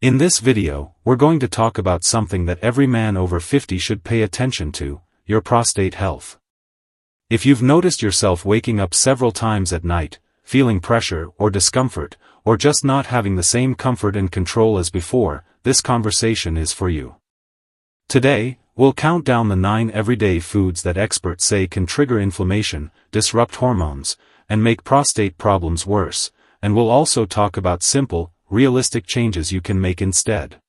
In this video, we're going to talk about something that every man over 50 should pay attention to, your prostate health. If you've noticed yourself waking up several times at night, feeling pressure or discomfort, or just not having the same comfort and control as before, this conversation is for you. Today, we'll count down the 9 everyday foods that experts say can trigger inflammation, disrupt hormones, and make prostate problems worse, and we'll also talk about simple, realistic changes you can make instead.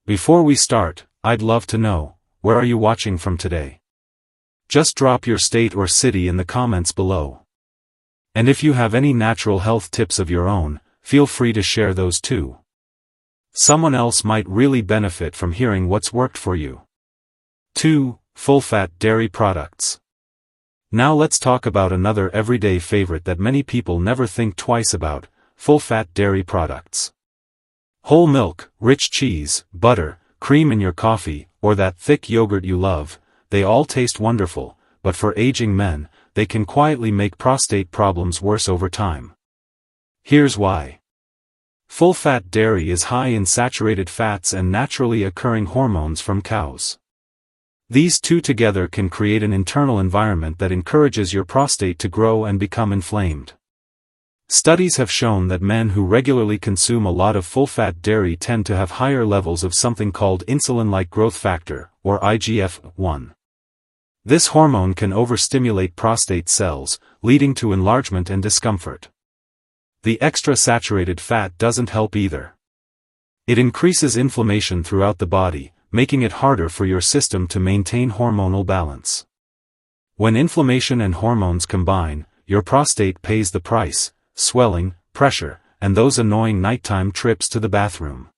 Before we start, I'd love to know, where are you watching from today? Just drop your state or city in the comments below. And if you have any natural health tips of your own, feel free to share those too. Someone else might really benefit from hearing what's worked for you. 2. Full-fat dairy products. Now let's talk about another everyday favorite that many people never think twice about: full-fat dairy products. Whole milk, rich cheese, butter, cream in your coffee, or that thick yogurt you love, they all taste wonderful, but for aging men, they can quietly make prostate problems worse over time. Here's why. Full-fat dairy is high in saturated fats and naturally occurring hormones from cows. These two together can create an internal environment that encourages your prostate to grow and become inflamed. Studies have shown that men who regularly consume a lot of full-fat dairy tend to have higher levels of something called insulin-like growth factor, or IGF-1. This hormone can overstimulate prostate cells, leading to enlargement and discomfort. The extra saturated fat doesn't help either. It increases inflammation throughout the body, making it harder for your system to maintain hormonal balance. When inflammation and hormones combine, your prostate pays the price: swelling, pressure, and those annoying nighttime trips to the bathroom.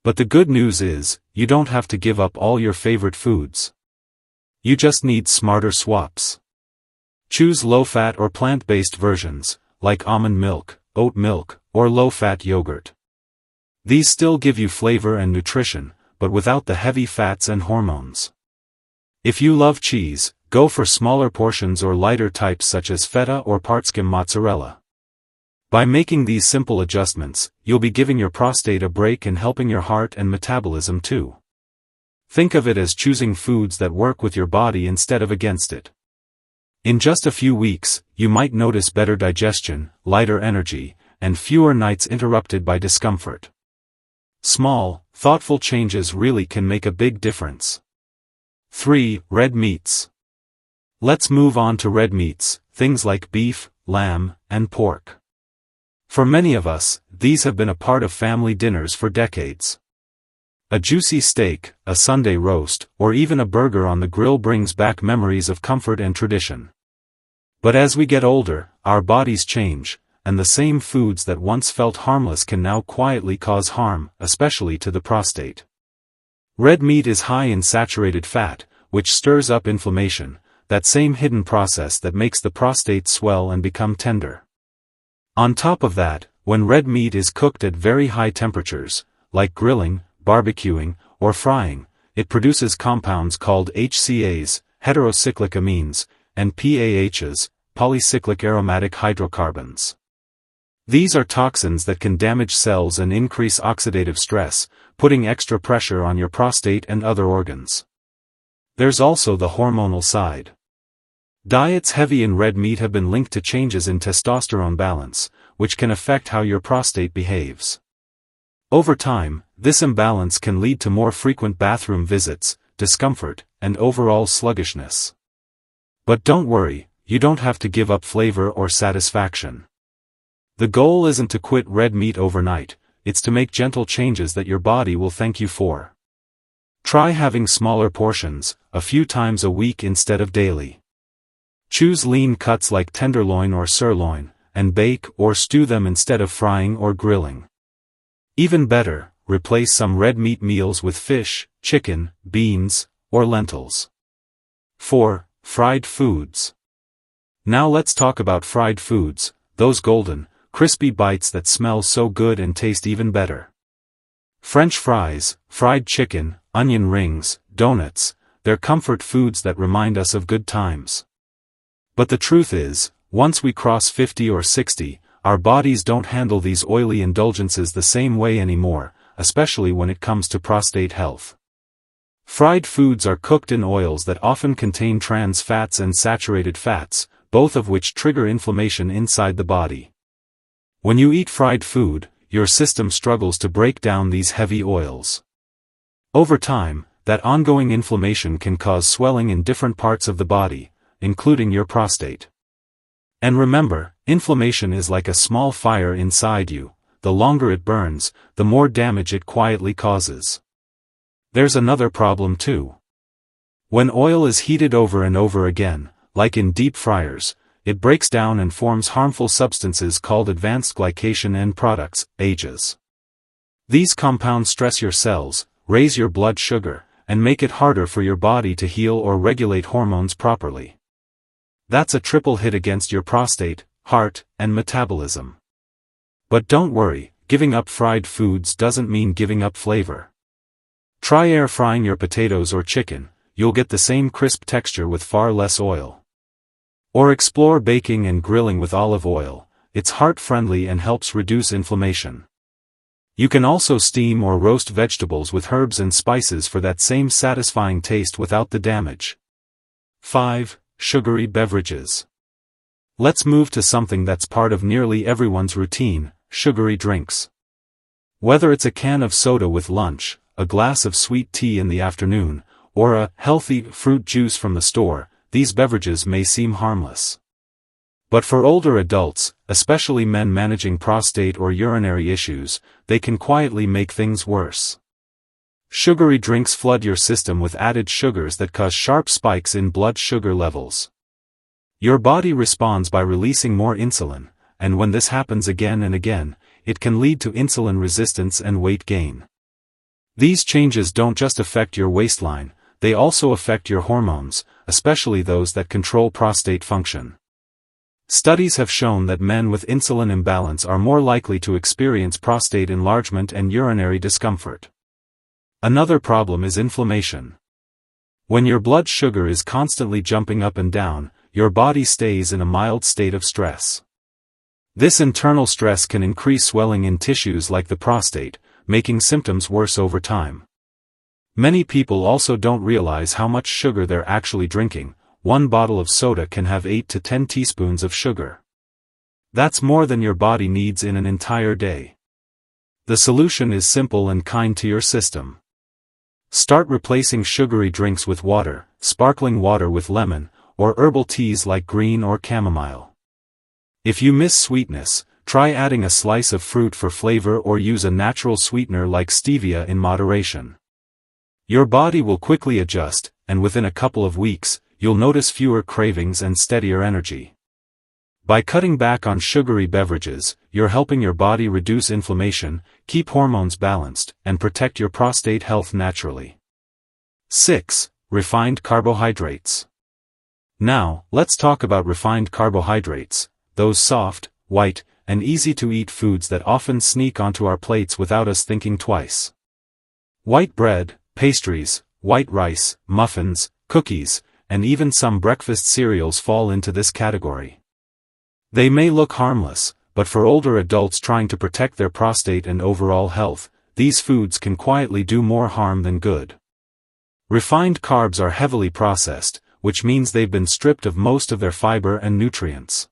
But the good news is, you don't have to give up all your favorite foods. You just need smarter swaps. Choose low-fat or plant-based versions, like almond milk, oat milk, or low-fat yogurt. These still give you flavor and nutrition, but without the heavy fats and hormones. If you love cheese, go for smaller portions or lighter types such as feta or Partskim mozzarella. By making these simple adjustments, you'll be giving your prostate a break and helping your heart and metabolism too. Think of it as choosing foods that work with your body instead of against it. In just a few weeks, you might notice better digestion, lighter energy, and fewer nights interrupted by discomfort. Small, thoughtful changes really can make a big difference. 3. Red meats. Let's move on to red meats, things like beef, lamb, and pork. For many of us, these have been a part of family dinners for decades. A juicy steak, a Sunday roast, or even a burger on the grill brings back memories of comfort and tradition. But as we get older, our bodies change, and the same foods that once felt harmless can now quietly cause harm, especially to the prostate. Red meat is high in saturated fat, which stirs up inflammation, that same hidden process that makes the prostate swell and become tender. On top of that, when red meat is cooked at very high temperatures, like grilling, barbecuing, or frying, it produces compounds called HCAs, heterocyclic amines, and PAHs, polycyclic aromatic hydrocarbons. These are toxins that can damage cells and increase oxidative stress, putting extra pressure on your prostate and other organs. There's also the hormonal side. Diets heavy in red meat have been linked to changes in testosterone balance, which can affect how your prostate behaves. Over time, this imbalance can lead to more frequent bathroom visits, discomfort, and overall sluggishness. But don't worry, you don't have to give up flavor or satisfaction. The goal isn't to quit red meat overnight, it's to make gentle changes that your body will thank you for. Try having smaller portions, a few times a week instead of daily. Choose lean cuts like tenderloin or sirloin, and bake or stew them instead of frying or grilling. Even better, replace some red meat meals with fish, chicken, beans, or lentils. 4. Fried foods. Now let's talk about fried foods, those golden, crispy bites that smell so good and taste even better. French fries, fried chicken, onion rings, donuts, they're comfort foods that remind us of good times. But the truth is, once we cross 50 or 60, our bodies don't handle these oily indulgences the same way anymore, especially when it comes to prostate health. Fried foods are cooked in oils that often contain trans fats and saturated fats, both of which trigger inflammation inside the body. When you eat fried food, your system struggles to break down these heavy oils. Over time, that ongoing inflammation can cause swelling in different parts of the body, including your prostate. And remember, inflammation is like a small fire inside you. The longer it burns, the more damage it quietly causes. There's another problem too. When oil is heated over and over again, like in deep fryers, it breaks down and forms harmful substances called advanced glycation end products, AGEs. These compounds stress your cells, raise your blood sugar, and make it harder for your body to heal or regulate hormones properly. That's a triple hit against your prostate, heart, and metabolism. But don't worry, giving up fried foods doesn't mean giving up flavor. Try air frying your potatoes or chicken, you'll get the same crisp texture with far less oil. Or explore baking and grilling with olive oil, it's heart-friendly and helps reduce inflammation. You can also steam or roast vegetables with herbs and spices for that same satisfying taste without the damage. 5. Sugary beverages. Let's move to something that's part of nearly everyone's routine, sugary drinks. Whether it's a can of soda with lunch, a glass of sweet tea in the afternoon, or a healthy fruit juice from the store, these beverages may seem harmless. But for older adults, especially men managing prostate or urinary issues, they can quietly make things worse. Sugary drinks flood your system with added sugars that cause sharp spikes in blood sugar levels. Your body responds by releasing more insulin, and when this happens again and again, it can lead to insulin resistance and weight gain. These changes don't just affect your waistline, they also affect your hormones, especially those that control prostate function. Studies have shown that men with insulin imbalance are more likely to experience prostate enlargement and urinary discomfort. Another problem is inflammation. When your blood sugar is constantly jumping up and down, your body stays in a mild state of stress. This internal stress can increase swelling in tissues like the prostate, making symptoms worse over time. Many people also don't realize how much sugar they're actually drinking. One bottle of soda can have 8 to 10 teaspoons of sugar. That's more than your body needs in an entire day. The solution is simple and kind to your system. Start replacing sugary drinks with water, sparkling water with lemon, or herbal teas like green or chamomile. If you miss sweetness, try adding a slice of fruit for flavor or use a natural sweetener like stevia in moderation. Your body will quickly adjust, and within a couple of weeks, you'll notice fewer cravings and steadier energy. By cutting back on sugary beverages, you're helping your body reduce inflammation, keep hormones balanced, and protect your prostate health naturally. 6. Refined carbohydrates. Now, let's talk about refined carbohydrates, those soft, white, and easy-to-eat foods that often sneak onto our plates without us thinking twice. White bread, pastries, white rice, muffins, cookies, and even some breakfast cereals fall into this category. They may look harmless, but for older adults trying to protect their prostate and overall health, these foods can quietly do more harm than good. Refined carbs are heavily processed, which means they've been stripped of most of their fiber and nutrients.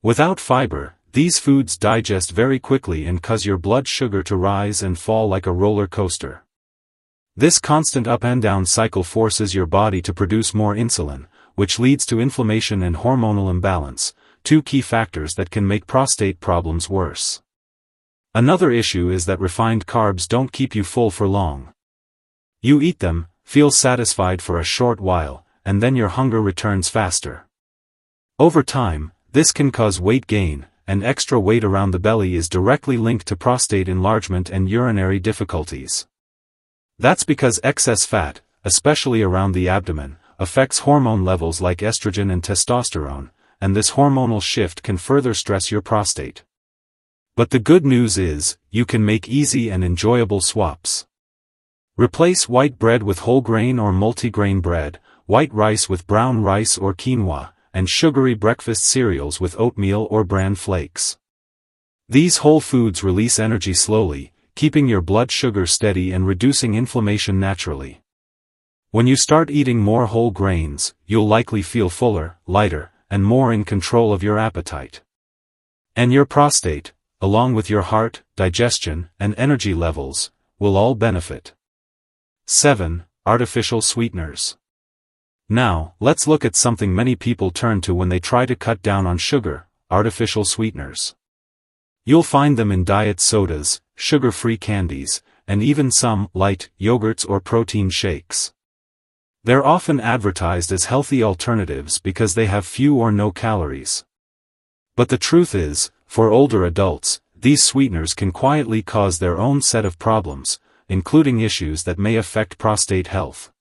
Without fiber, these foods digest very quickly and cause your blood sugar to rise and fall like a roller coaster. This constant up and down cycle forces your body to produce more insulin, which leads to inflammation and hormonal imbalance, two key factors that can make prostate problems worse. Another issue is that refined carbs don't keep you full for long. You eat them, feel satisfied for a short while, and then your hunger returns faster. Over time, this can cause weight gain, and extra weight around the belly is directly linked to prostate enlargement and urinary difficulties. That's because excess fat, especially around the abdomen, affects hormone levels like estrogen and testosterone, and this hormonal shift can further stress your prostate. But the good news is, you can make easy and enjoyable swaps. Replace white bread with whole grain or multigrain bread, white rice with brown rice or quinoa, and sugary breakfast cereals with oatmeal or bran flakes. These whole foods release energy slowly, keeping your blood sugar steady and reducing inflammation naturally. When you start eating more whole grains, you'll likely feel fuller, lighter, and more in control of your appetite. And your prostate, along with your heart, digestion, and energy levels, will all benefit. 7. Artificial sweeteners. Now, let's look at something many people turn to when they try to cut down on sugar: artificial sweeteners. You'll find them in diet sodas, sugar-free candies, and even some light yogurts or protein shakes. They're often advertised as healthy alternatives because they have few or no calories. But the truth is, for older adults, these sweeteners can quietly cause their own set of problems, including issues that may affect prostate health.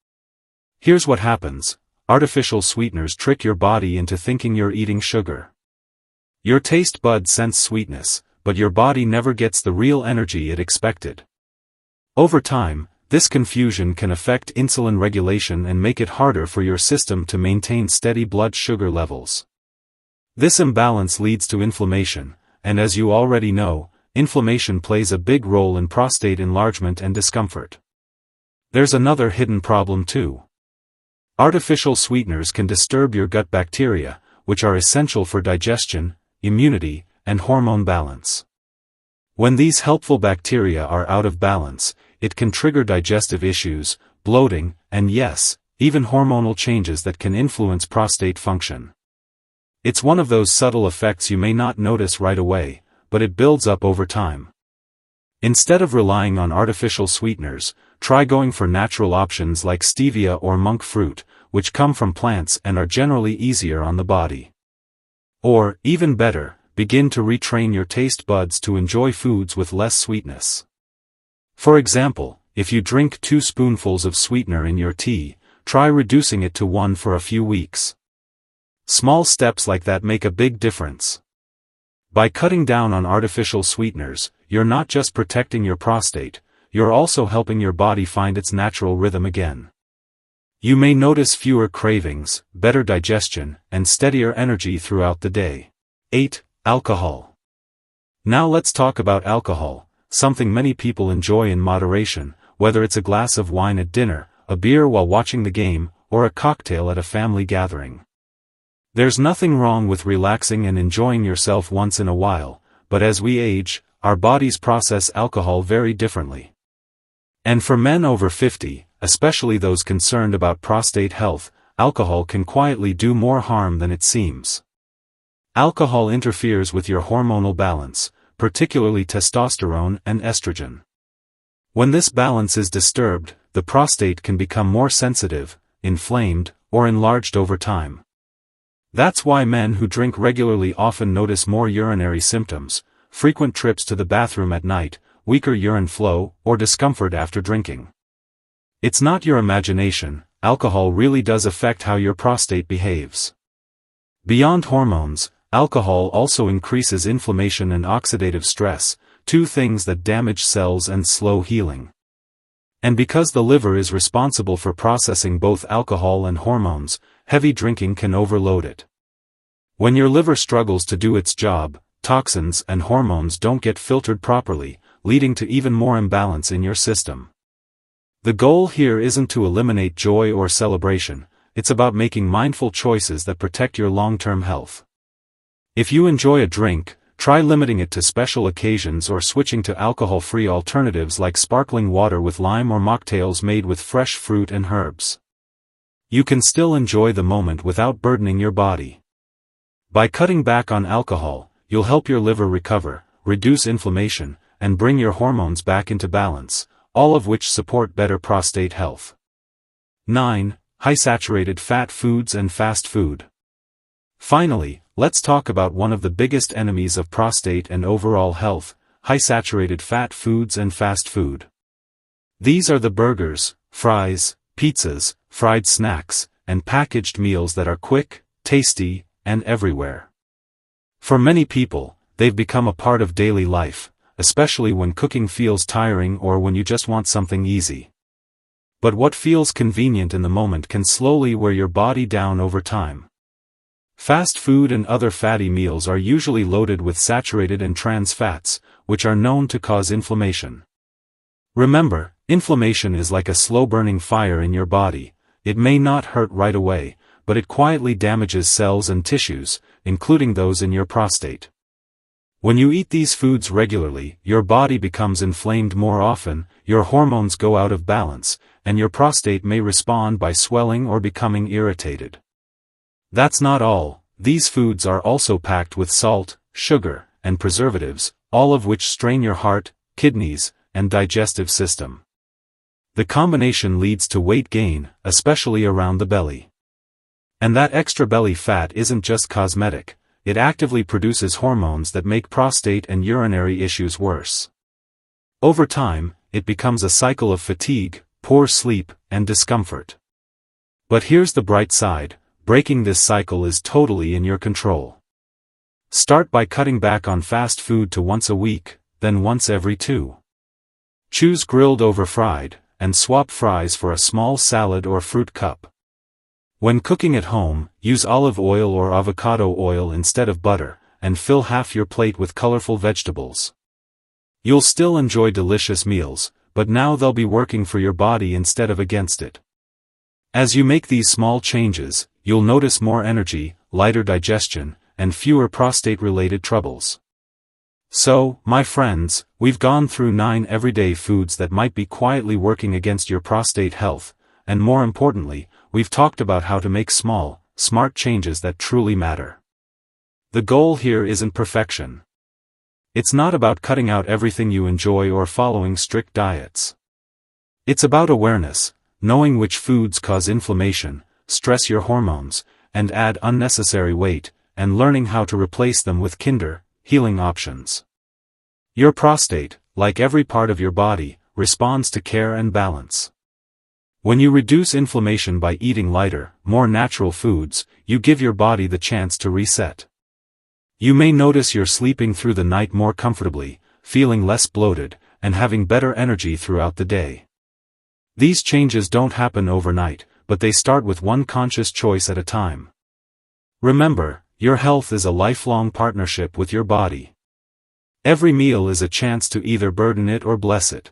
Here's what happens: artificial sweeteners trick your body into thinking you're eating sugar. Your taste buds sense sweetness, but your body never gets the real energy it expected. Over time, this confusion can affect insulin regulation and make it harder for your system to maintain steady blood sugar levels. This imbalance leads to inflammation, and as you already know, inflammation plays a big role in prostate enlargement and discomfort. There's another hidden problem too. Artificial sweeteners can disturb your gut bacteria, which are essential for digestion, immunity, and hormone balance. When these helpful bacteria are out of balance, it can trigger digestive issues, bloating, and yes, even hormonal changes that can influence prostate function. It's one of those subtle effects you may not notice right away, but it builds up over time. Instead of relying on artificial sweeteners, try going for natural options like stevia or monk fruit, which come from plants and are generally easier on the body. Or, even better, begin to retrain your taste buds to enjoy foods with less sweetness. For example, if you drink 2 spoonfuls of sweetener in your tea, try reducing it to 1 for a few weeks. Small steps like that make a big difference. By cutting down on artificial sweeteners, you're not just protecting your prostate, you're also helping your body find its natural rhythm again. You may notice fewer cravings, better digestion, and steadier energy throughout the day. 8. Alcohol. Now let's talk about alcohol, something many people enjoy in moderation, whether it's a glass of wine at dinner, a beer while watching the game, or a cocktail at a family gathering. There's nothing wrong with relaxing and enjoying yourself once in a while, but as we age, our bodies process alcohol very differently. And for men over 50, especially those concerned about prostate health, alcohol can quietly do more harm than it seems. Alcohol interferes with your hormonal balance, particularly testosterone and estrogen. When this balance is disturbed, the prostate can become more sensitive, inflamed, or enlarged over time. That's why men who drink regularly often notice more urinary symptoms, frequent trips to the bathroom at night, weaker urine flow, or discomfort after drinking. It's not your imagination, alcohol really does affect how your prostate behaves. Beyond hormones, alcohol also increases inflammation and oxidative stress, 2 things that damage cells and slow healing. And because the liver is responsible for processing both alcohol and hormones, heavy drinking can overload it. When your liver struggles to do its job, toxins and hormones don't get filtered properly, leading to even more imbalance in your system. The goal here isn't to eliminate joy or celebration, it's about making mindful choices that protect your long-term health. If you enjoy a drink, try limiting it to special occasions or switching to alcohol-free alternatives like sparkling water with lime or mocktails made with fresh fruit and herbs. You can still enjoy the moment without burdening your body. By cutting back on alcohol, you'll help your liver recover, reduce inflammation, and bring your hormones back into balance, all of which support better prostate health. 9. High-saturated fat foods and fast food. Finally, let's talk about one of the biggest enemies of prostate and overall health: high-saturated fat foods and fast food. These are the burgers, fries, pizzas, fried snacks, and packaged meals that are quick, tasty, and everywhere. For many people, they've become a part of daily life, especially when cooking feels tiring or when you just want something easy. But what feels convenient in the moment can slowly wear your body down over time. Fast food and other fatty meals are usually loaded with saturated and trans fats, which are known to cause inflammation. Remember, inflammation is like a slow-burning fire in your body. It may not hurt right away, but it quietly damages cells and tissues, including those in your prostate. When you eat these foods regularly, your body becomes inflamed more often, your hormones go out of balance, and your prostate may respond by swelling or becoming irritated. That's not all. These foods are also packed with salt, sugar, and preservatives, all of which strain your heart, kidneys, and digestive system. The combination leads to weight gain, especially around the belly. And that extra belly fat isn't just cosmetic, it actively produces hormones that make prostate and urinary issues worse. Over time, it becomes a cycle of fatigue, poor sleep, and discomfort. But here's the bright side, breaking this cycle is totally in your control. Start by cutting back on fast food to once a week, then once every 2. Choose grilled over fried, and swap fries for a small salad or fruit cup. When cooking at home, use olive oil or avocado oil instead of butter, and fill half your plate with colorful vegetables. You'll still enjoy delicious meals, but now they'll be working for your body instead of against it. As you make these small changes, you'll notice more energy, lighter digestion, and fewer prostate-related troubles. So, my friends, we've gone through 9 everyday foods that might be quietly working against your prostate health, and more importantly, we've talked about how to make small, smart changes that truly matter. The goal here isn't perfection. It's not about cutting out everything you enjoy or following strict diets. It's about awareness, knowing which foods cause inflammation, stress your hormones, and add unnecessary weight, and learning how to replace them with kinder, healing options. Your prostate, like every part of your body, responds to care and balance. When you reduce inflammation by eating lighter, more natural foods, you give your body the chance to reset. You may notice you're sleeping through the night more comfortably, feeling less bloated, and having better energy throughout the day. These changes don't happen overnight, but they start with one conscious choice at a time. Remember, your health is a lifelong partnership with your body. Every meal is a chance to either burden it or bless it.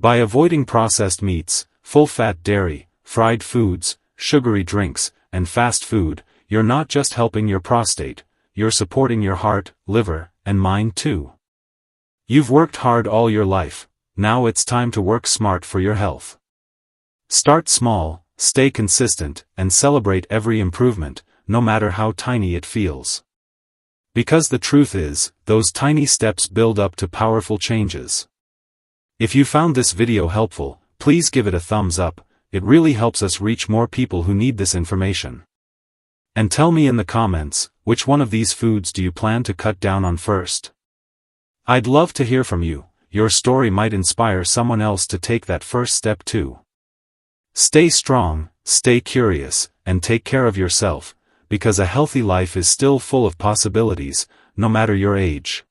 By avoiding processed meats, full-fat dairy, fried foods, sugary drinks, and fast food, you're not just helping your prostate, you're supporting your heart, liver, and mind too. You've worked hard all your life, now it's time to work smart for your health. Start small, stay consistent, and celebrate every improvement, no matter how tiny it feels. Because the truth is, those tiny steps build up to powerful changes. If you found this video helpful, please give it a thumbs up, it really helps us reach more people who need this information. And tell me in the comments, which one of these foods do you plan to cut down on first? I'd love to hear from you, your story might inspire someone else to take that first step too. Stay strong, stay curious, and take care of yourself, because a healthy life is still full of possibilities, no matter your age.